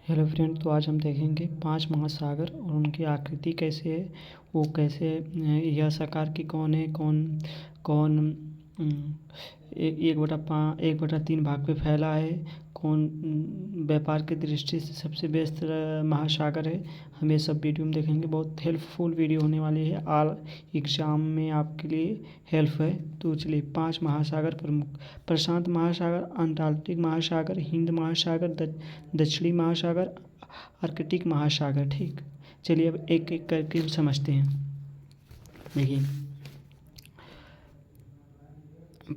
Hello friend, तो आज हम देखेंगे 5 महासागर और उनकी आकृति कैसे है, वो कैसे यह साकार की कौन है, कौन कौन 1/3 भाग पे फैला है, कौन व्यापार की दृष्टि से सबसे व्यस्त महासागर है। हम ये सब वीडियो में देखेंगे। बहुत हेल्पफुल वीडियो होने वाली है, ऑल एग्ज़ाम में आपके लिए हेल्प है। तो चलिए 5 महासागर प्रमुख: प्रशांत महासागर, अंटार्कटिक महासागर, हिंद महासागर, दक्षिणी महासागर, आर्कटिक महासागर। ठीक, चलिए अब एक एक करके समझते हैं। देखिए,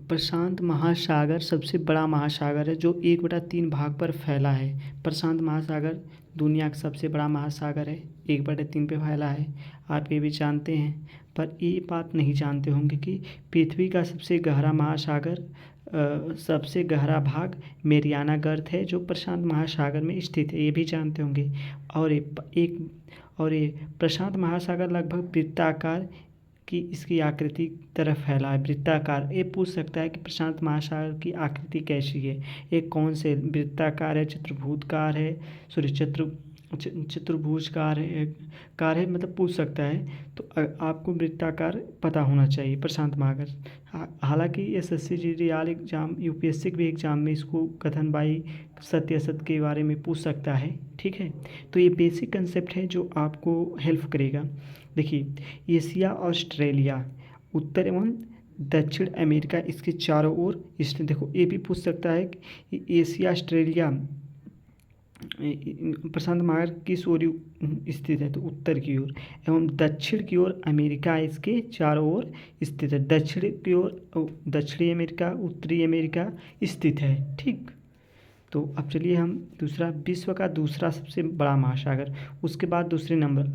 प्रशांत महासागर सबसे बड़ा महासागर है जो 1/3 भाग पर फैला है। प्रशांत महासागर दुनिया का सबसे बड़ा महासागर है, 1/3 पे फैला है। आप ये भी जानते हैं, पर ये बात नहीं जानते होंगे कि पृथ्वी का सबसे गहरा महासागर सबसे गहरा भाग मेरियाना गर्त है जो प्रशांत महासागर में स्थित है। ये भी जानते होंगे। और ये प्रशांत महासागर लगभग वृत्ताकार की इसकी आकृति तरफ फैला है, वृत्ताकार। ये पूछ सकता है कि प्रशांत महासागर की आकृति कैसी है, ये कौन से वृत्ताकार है, चतुर्भुजकार है, सॉरी चतुर्भुजकार है, मतलब पूछ सकता है। तो आपको वृत्ताकार पता होना चाहिए प्रशांत महासागर। हालांकि एसएससी जीडीआर एग्जाम, यूपीएससी के भी एग्जाम में इसको कथन बाई सत्य असत के बारे में पूछ सकता है। ठीक है, तो ये बेसिक कंसेप्ट है जो आपको हेल्प करेगा। देखिए, एशिया, ऑस्ट्रेलिया, उत्तर एवं दक्षिण अमेरिका, इसके चारों ओर इसने, देखो ये भी पूछ सकता है कि एशिया, ऑस्ट्रेलिया प्रशांत महासागर किस ओर स्थित है, तो उत्तर की ओर, एवं दक्षिण की ओर अमेरिका इसके चारों ओर स्थित है। दक्षिण की ओर दक्षिणी अमेरिका, उत्तरी अमेरिका स्थित है। ठीक, तो अब चलिए हम दूसरा, विश्व का दूसरा सबसे बड़ा महासागर, उसके बाद दूसरे नंबर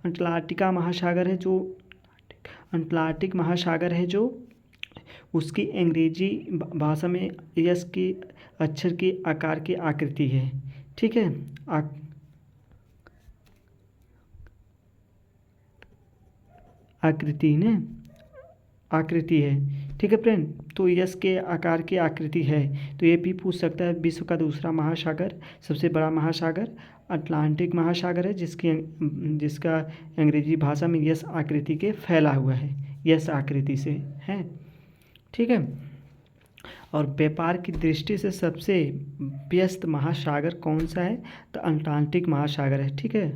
अंटार्कटिका महासागर है जो अंटार्कटिक महासागर है जो उसकी अंग्रेजी भाषा में यस के अक्षर के आकार की आकृति है। ठीक है, आकृति ने आकृति है। ठीक है फ्रेंड, तो यस के आकार की आकृति है। तो ये भी पूछ सकता है, विश्व का दूसरा महासागर, सबसे बड़ा महासागर अटलांटिक महासागर है जिसका अंग्रेजी भाषा में यस आकृति के फैला हुआ है, यस आकृति से है। ठीक है, और व्यापार की दृष्टि से सबसे व्यस्त महासागर कौन सा है, तो अटलांटिक महासागर है। ठीक है,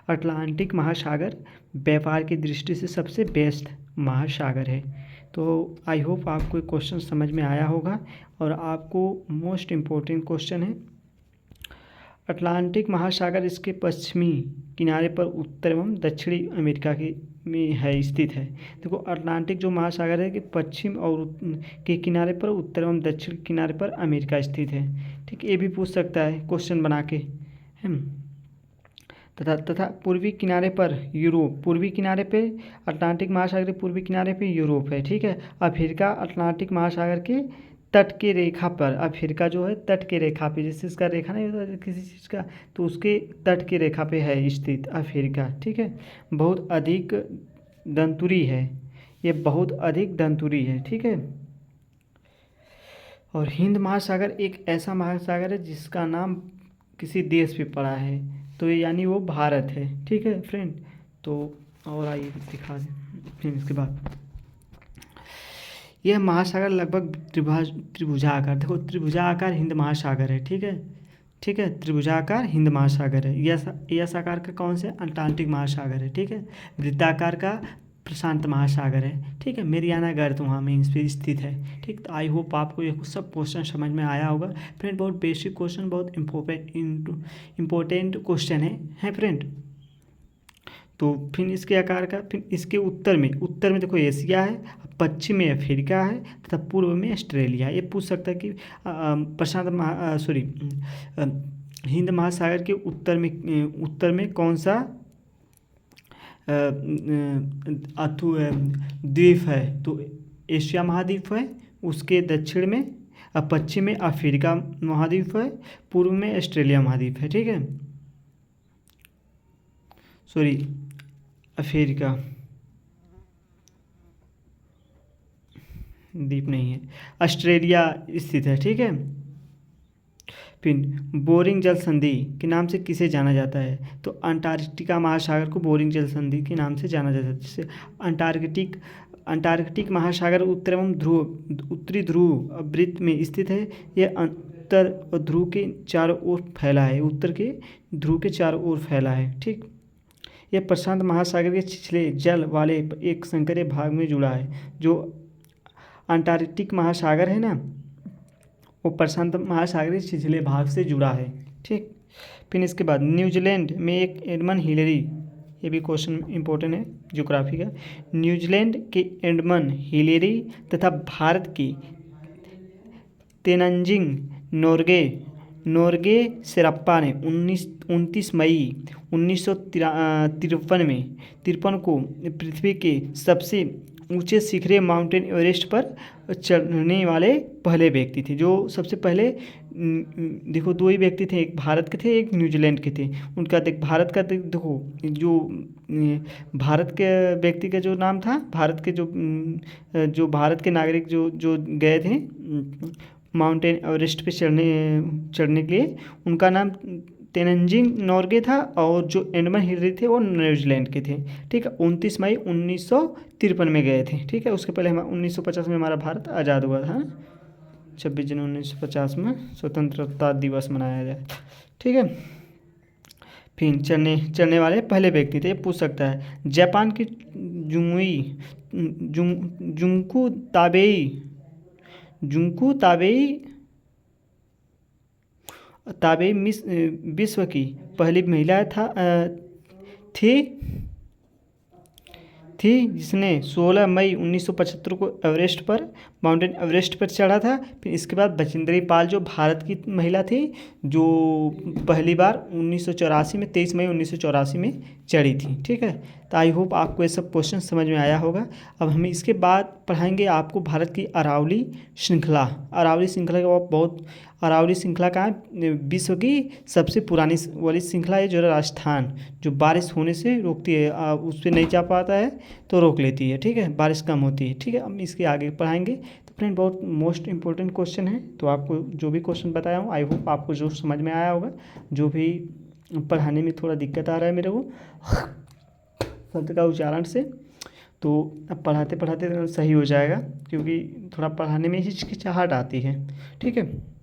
अटलांटिक महासागर व्यापार की दृष्टि से सबसे व्यस्त महासागर है। तो आई होप आपको क्वेश्चन समझ में आया होगा। और आपको मोस्ट इम्पोर्टेंट क्वेश्चन है, अटलांटिक महासागर इसके पश्चिमी किनारे पर उत्तर एवं दक्षिणी अमेरिका के में है, स्थित है। देखो, अटलांटिक जो महासागर है कि पश्चिम और के किनारे पर, उत्तर एवं दक्षिण किनारे पर अमेरिका स्थित है। ठीक, ये भी पूछ सकता है क्वेश्चन बना के। तथा पूर्वी किनारे पर यूरोप, पूर्वी किनारे पे अटलांटिक महासागर के पूर्वी किनारे पे यूरोप है। ठीक है, अफ्रीका अटलांटिक महासागर के तट के रेखा पर, अफ्रीका जो है तट के रेखा पे, जैसे इसका रेखा नहीं होता किसी चीज़ का, तो उसके तट के रेखा पे है स्थित अफ्रीका। ठीक है, बहुत अधिक दंतुरी है, ये बहुत अधिक दंतुरी है। ठीक है, और हिंद महासागर एक ऐसा महासागर है जिसका नाम किसी देश पे पड़ा है, तो यानी वो भारत है। ठीक है फ्रेंड, तो और आइए दिखा दें फिर इसके बाद। यह महासागर लगभग त्रिभुजाकार, देखो त्रिभुजाकार हिंद महासागर है। ठीक है, ठीक है, त्रिभुजाकार हिंद महासागर है। यस आकार का कौन से, अटलांटिक महासागर है। ठीक है, वृत्ताकार का प्रशांत महासागर है। ठीक है, मेरियाना गर्त वहाँ में इस पर स्थित है। ठीक, तो आई होप आपको ये सब क्वेश्चन समझ में आया होगा फ्रेंड। बहुत बेसिक क्वेश्चन, बहुत इम्पोर्टेंट क्वेश्चन है फ्रेंड। तो फिर इसके आकार का, फिर इसके उत्तर में देखो एशिया है, पश्चिम में अफ्रीका है, तथा पूर्व में ऑस्ट्रेलिया है। ये पूछ सकता है कि हिंद महासागर के उत्तर में कौन सा द्वीप है, तो एशिया महाद्वीप है। उसके दक्षिण में पश्चिम में अफ्रीका महाद्वीप है, पूर्व में ऑस्ट्रेलिया महाद्वीप है। ठीक है, सॉरी अफ्रीका द्वीप नहीं है, ऑस्ट्रेलिया स्थित है। ठीक है, फिर बोरिंग जल संधि के नाम से किसे जाना जाता है? तो अंटार्कटिका महासागर को बोरिंग जल संधि के नाम से जाना जाता है। जिससे अंटार्कटिक महासागर उत्तरी ध्रुव वृत्त में स्थित है। यह उत्तर ध्रुव के चारों ओर फैला है, उत्तर के ध्रुव के चारों ओर फैला है। ठीक, यह प्रशांत महासागर के छिछले जल वाले एक संकरे भाग में जुड़ा है। जो अंटार्कटिक महासागर है ना, वो प्रशांत महासागर के छिछले भाग से जुड़ा है। ठीक, फिर इसके बाद न्यूजीलैंड में एक एडमंड हिलेरी, ये भी क्वेश्चन इंपॉर्टेंट है ज्योग्राफी का। न्यूजीलैंड के एडमंड हिलेरी तथा भारत की तेनजिंग नोर्गे शेरप्पा ने 29 मई 1953 को पृथ्वी के सबसे ऊंचे शिखरे माउंटेन एवरेस्ट पर चढ़ने वाले पहले व्यक्ति थे। जो सबसे पहले देखो, दो ही व्यक्ति थे, एक भारत के थे, एक न्यूजीलैंड के थे। उनका भारत का देखो, जो भारत के व्यक्ति का जो नाम था, भारत के जो भारत के नागरिक जो गए थे माउंटेन एवरेस्ट पे चढ़ने के लिए, उनका नाम तेनजिंग नोर्गे था। और जो एडमंड हिलेरी थे वो न्यूजीलैंड के थे। ठीक है, 29 मई 1953 में गए थे। ठीक है, उसके पहले 1950 में हमारा भारत आज़ाद हुआ था। 26 जनवरी 1950 में स्वतंत्रता दिवस मनाया जाए। ठीक है, फिर चढ़ने वाले पहले व्यक्ति थे, पूछ सकता है। जापान की जुंकू ताबेई विश्व की पहली महिला थी जिसने 16 मई 1975 को माउंटेन एवरेस्ट पर चढ़ा था। फिर इसके बाद बछेंद्री पाल जो भारत की महिला थी, जो पहली बार 1984 में 23 मई 1984 में चढ़ी थी। ठीक है, तो आई होप आपको ये सब क्वेश्चन समझ में आया होगा। अब हम इसके बाद पढ़ाएंगे आपको भारत की अरावली श्रृंखला अरावली श्रृंखला का विश्व की सबसे पुरानी वाली श्रृंखला है, जो राजस्थान, जो बारिश होने से रोकती है, उस पर नहीं जा पाता है तो रोक लेती है। ठीक है, बारिश कम होती है। ठीक है, हम इसके आगे पढ़ाएंगे। तो फ्रेंड, बहुत मोस्ट इंपॉर्टेंट क्वेश्चन है। तो आपको जो भी क्वेश्चन बताया हूँ, आई होप आपको जो समझ में आया होगा। जो भी पढ़ाने में थोड़ा दिक्कत आ रहा है मेरे को शब्द का उच्चारण से, तो अब पढ़ाते पढ़ाते सही हो जाएगा, क्योंकि थोड़ा पढ़ाने में हिचकिचाहट आती है। ठीक है।